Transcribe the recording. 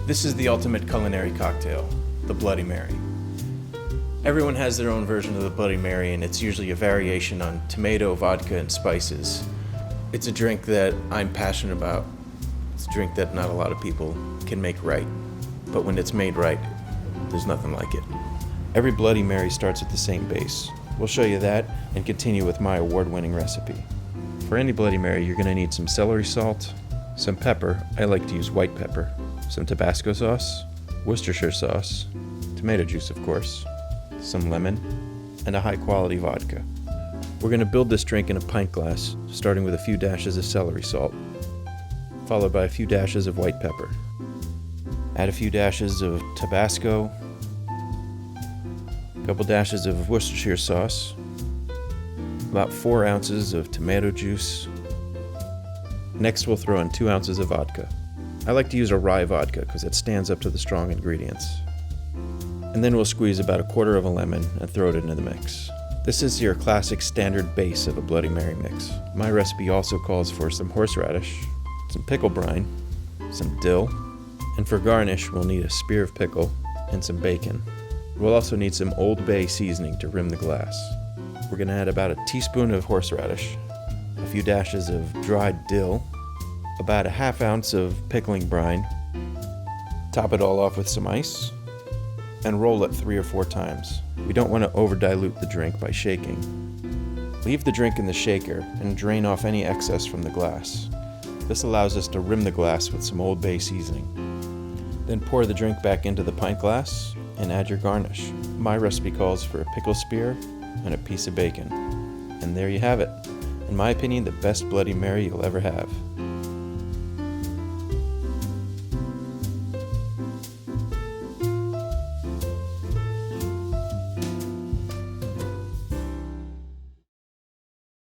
This is the ultimate culinary cocktail, the Bloody Mary. Everyone has their own version of the Bloody Mary, and it's usually a variation on tomato, vodka, and spices. It's a drink that I'm passionate about. It's a drink that not a lot of people can make right. But when it's made right, there's nothing like it. Every Bloody Mary starts at the same base. We'll show you that and continue with my award-winning recipe. For any Bloody Mary, you're going to need some celery salt, some pepper, I like to use white pepper, some Tabasco sauce, Worcestershire sauce, tomato juice of course, some lemon, and a high-quality vodka. We're going to build this drink in a pint glass, starting with a few dashes of celery salt, followed by a few dashes of white pepper. Add a few dashes of Tabasco, a couple dashes of Worcestershire sauce, about 4 ounces of tomato juice. Next we'll throw in 2 ounces of vodka. I like to use a rye vodka because it stands up to the strong ingredients. And then we'll squeeze about a quarter of a lemon and throw it into the mix. This is your classic standard base of a Bloody Mary mix. My recipe also calls for some horseradish, some pickle brine, some dill, and for garnish we'll need a spear of pickle and some bacon. We'll also need some Old Bay seasoning to rim the glass. We're going to add about a teaspoon of horseradish, a few dashes of dried dill, about a ½ ounce of pickling brine. Top it all off with some ice, and roll it 3 or 4 times. We don't want to over-dilute the drink by shaking. Leave the drink in the shaker and drain off any excess from the glass. This allows us to rim the glass with some Old Bay seasoning. Then pour the drink back into the pint glass and add your garnish. My recipe calls for a pickle spear and a piece of bacon. And there you have it. In my opinion, the best Bloody Mary you'll ever have.